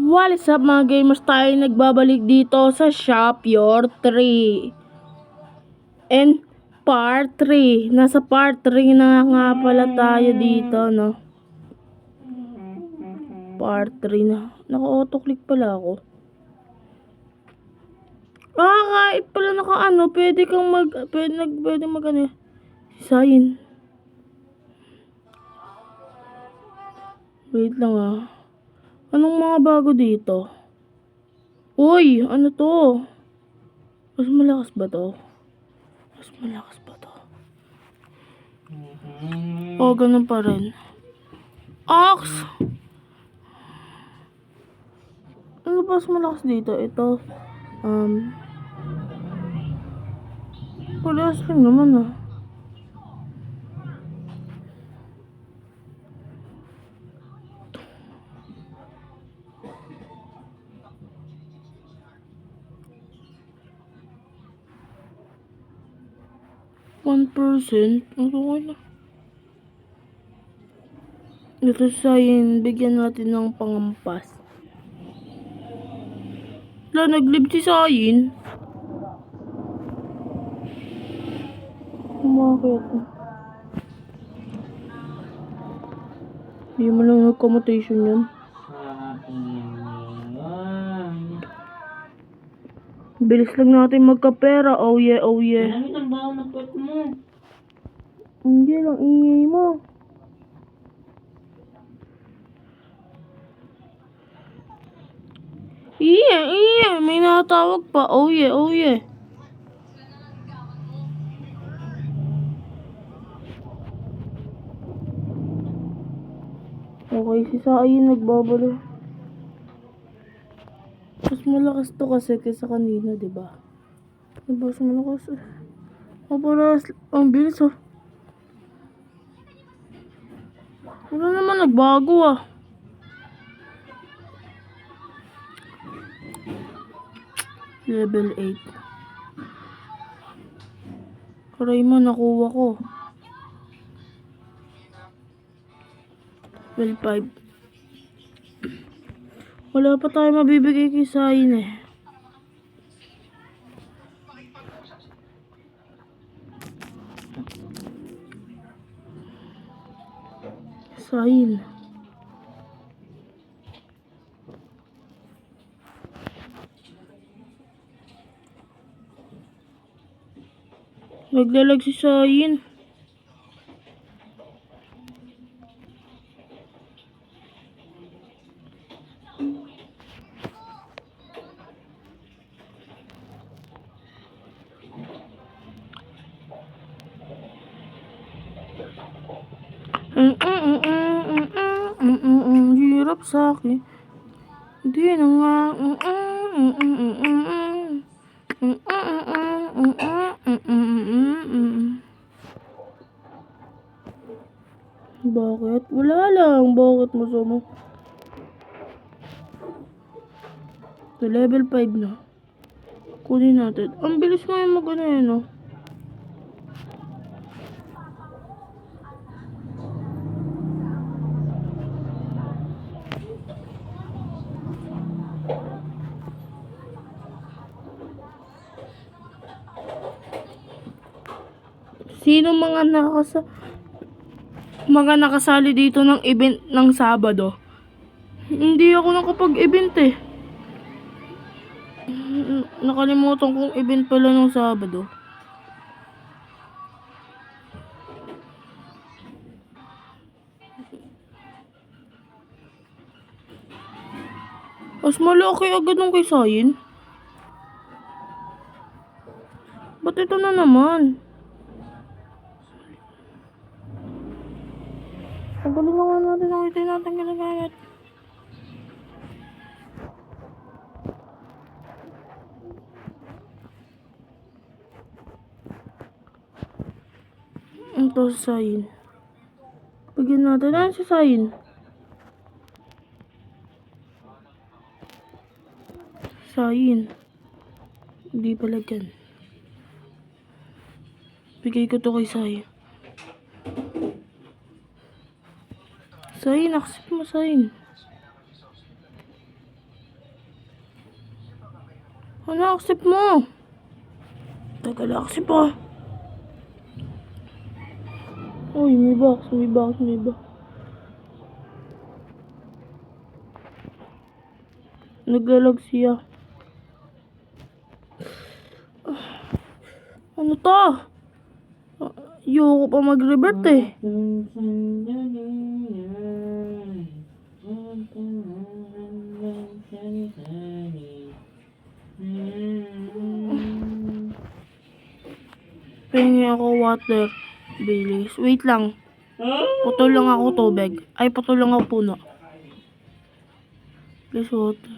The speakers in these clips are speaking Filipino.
What is up mga gamers, tayo nagbabalik dito sa Shop Your 3 and part 3. Nasa part 3 na nga pala tayo dito, no? Part 3 na. Naka-autoclick pala ako. Kahit pala pwede kang pwede mag sign. Wait lang. Anong mga bago dito? Uy, ano to? Mas malakas ba to? O, ganun pa rin. Ox! Ano ba mas malakas dito? Ito. Parehas rin naman. 1%. Okay na. Ito sign, bigyan natin ng pangampas. Nag-live si Sayin. Bakit? Hindi mo lang nag-commutation yun. Bilis lang natin magkapera. Oh yeah. Ano ang baho ng puwet mo? Hindi lang, ingay mo. Iya. May natawag pa. Oh yeah. Okay, si Sayin nagbabalo. Mas malakas to kasi kaysa kanina, diba? Diba mas malakas? Parang ang bilis Wala naman nagbago Level 8. Karay mo, nakuha ko. Level 5. Wala pa tayo mabibigay kay Sayin Sayin. Naglalag si Sayin. Hirap sa akin. Hindi na nga. Bakit? Wala lang. Bakit mo sama? So, level 5 na. Kunin natin. Ang bilis nga yung mag-ano Sino mga nakasali dito ng event ng Sabado? Hindi ako nakapag-event Nakalimutan kong event pala ng Sabado. Mas malaki agad nung kay Sayin. Ba't ito na naman? Tanggalin na nga natin ang ito natin ginagamit. Ito si Sayin. Bigyan natin. Ano si Sayin? Sayin. Hindi pala dyan. Bigay ko to kay Sayin. Sayin, accept mo Sayin. Ano, accept mo? Tagal accept pa. Uy, may box. Naglalag siya. Ano to? Ayoko pa mag-revert eh. Pengi ako water. Baileys. Wait lang. Putol lang ako tubig. Ay, putol lang ako puno. Please water.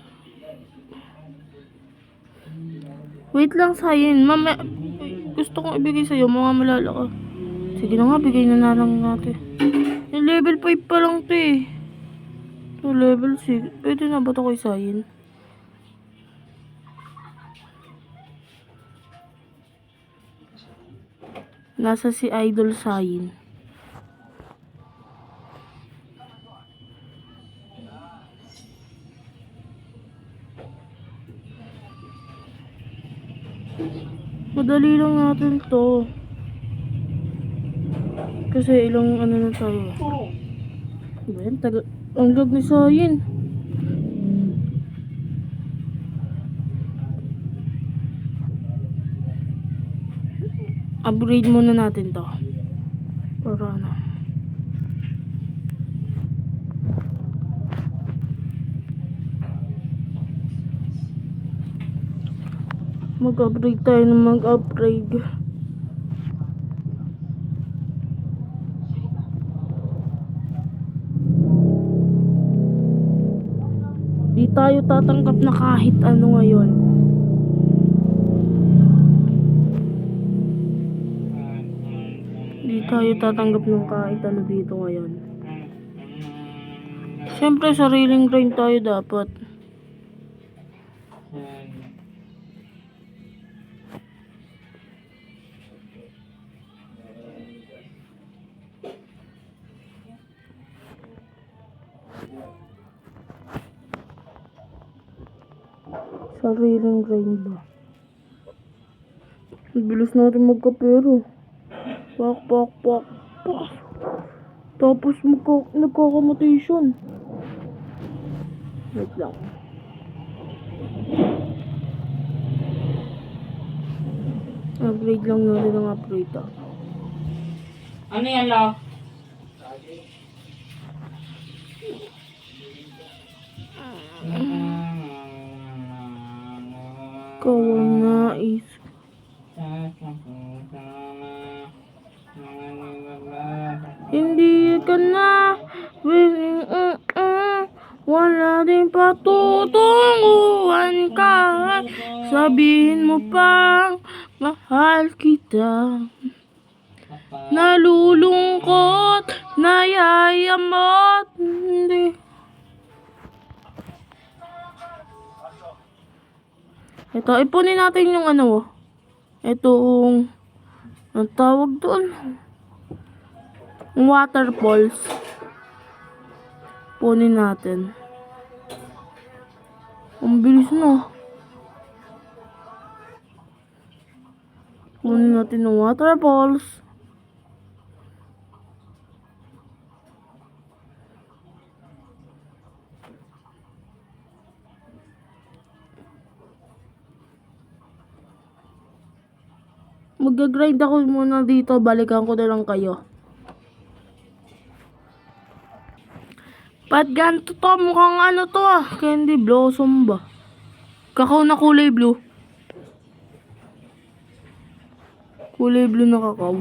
Wait lang sayin. Mama, gusto kong ibigay sa'yo. Mga malala ka. Sige na nga, bigay na lang natin. Yung level 5 pa lang to eh. So, level 6. Pwede na ba ito kay sayin? Nasa si Idol Sayin. Madali lang natin to. Kasi ilang ano na tayo. Ayan, ang lag ni Sayin. Upgrade muna natin to. Para ano. Mag-upgrade tayo ng mag-upgrade. Di tayo tatanggap na kahit ano ngayon. Di tayo tatanggap ng kahit ano dito ngayon. Siyempre, sariling grind tayo dapat. Sariling grind ba? Bilis natin magkapero. Pak. Tapos nagkakamutation. Wait lang. Upgrade lang natin ang upgrade ah. Ano yan, lo? Ikaw ang nais. Hindi ka na willing, wala din patutunguhan ka. Sabihin mo pang mahal kita. Nalulungkot, nayayamot. Hindi. Ito, ipunin natin yung ano. Itong ang tawag doon. Waterfalls. Punin natin. Ang bilis no. Punin natin ng waterfalls. Mag-grind ako muna dito. Balikan ko na lang kayo. Ba't ganito to? Mukhang ano to ah. Candy blossom ba? Kakao na kulay blue. Kulay blue na kakao.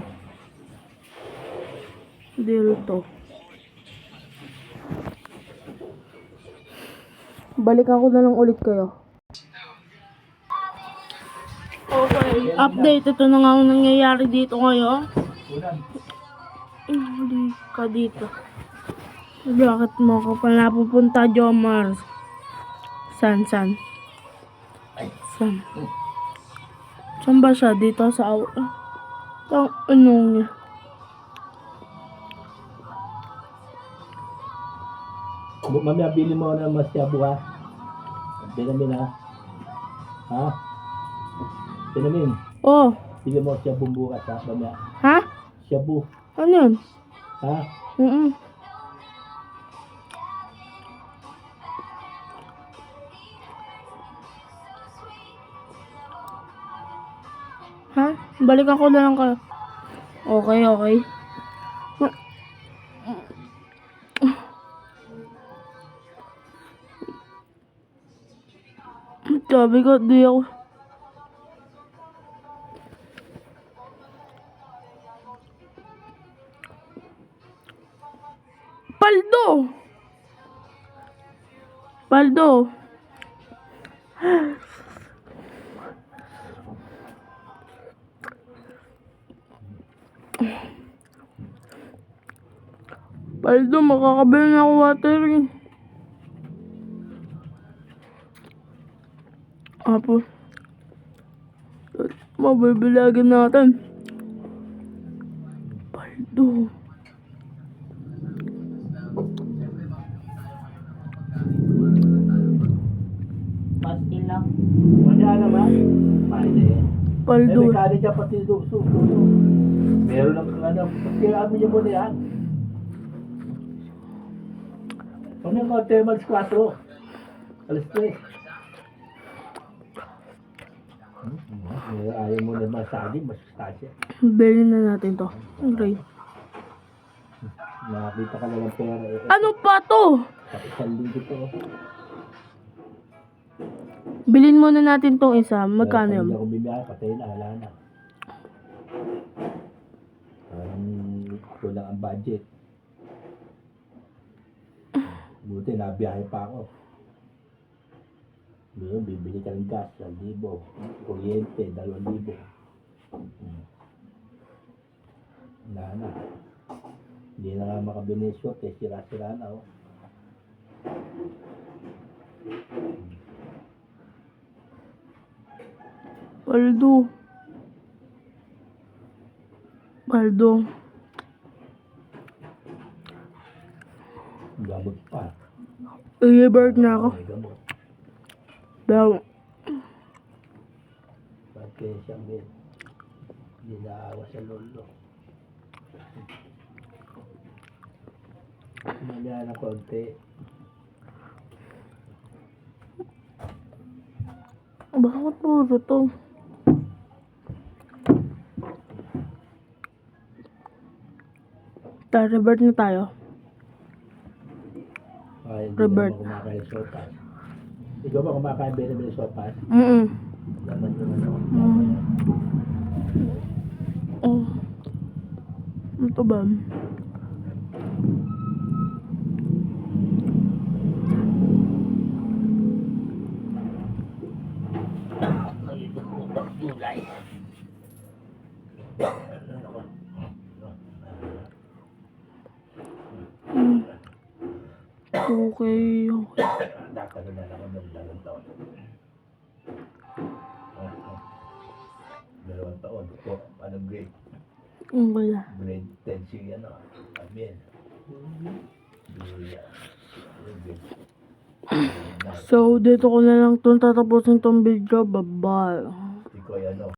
Deal to. Balikan ko na lang ulit kayo. Okay, update. Ito na nga ang nangyayari dito ngayon. Huli ka dito. Bakit mo ako pala pupunta, Jomar? San? Saan ba siya? Dito sa ano niya? Mamaya bili mo na mas yabu ha. Bili na. Ha? Tinamin, Oh, pili mo siya bumbukas ha, mamaya. ha? Shabu, Ano yun? ha? Mm. Ha? Balikan ko na lang kayo. Okay, okay. Sabi ko, di ako. Paldo! Paldo! Paldo, makakabili na ako watering. Apo. Mabibilagan natin. Paldo. Pastil lang. Manya naman. Mali. Paldo. May kani dyan pati suso. Meron lang ano, kailangan mo niya muna yan. Ano yung mga thermals 4? Alas 3. Ayaw mo na masali, masustansya. Bilhin na natin to. Okay. Nakakita ka na ng pera eh. Ano pa to? Sa 1,000 to. Bilhin muna natin tong isa. Magkano yun? Hindi ako bibiyay, patay na, wala na. Parang kulang ang budget. Buti, nabiyahe pa ako. Ngayon, bibili ka ng gas, 1,000. Kuryente, 2,000. Wala na. Hindi na nga makabili ng short eh, sira-sira na oh. Paldo. Paldo. Gamot pa. I-bird na ako. May gamot. Pero, Pagka siyang din. Hindi naawa sa lolo. Manya ng konti. bakit puro to? Tara, revert na tayo. Ay, hindi Robert. naman kumakain sopas. Ikaw ba kumakain binibili sopas? Mm. Dapat naman ako. Oh. Ito ba? Okay, okay. Dapat na lang ako ng 2 taon. 2 taon. Po, ano grade? Okay na. Grade 10 siya ano. Amen. So, dito ko na lang itong tatapusin itong video. Bye-bye. Ikaw ano.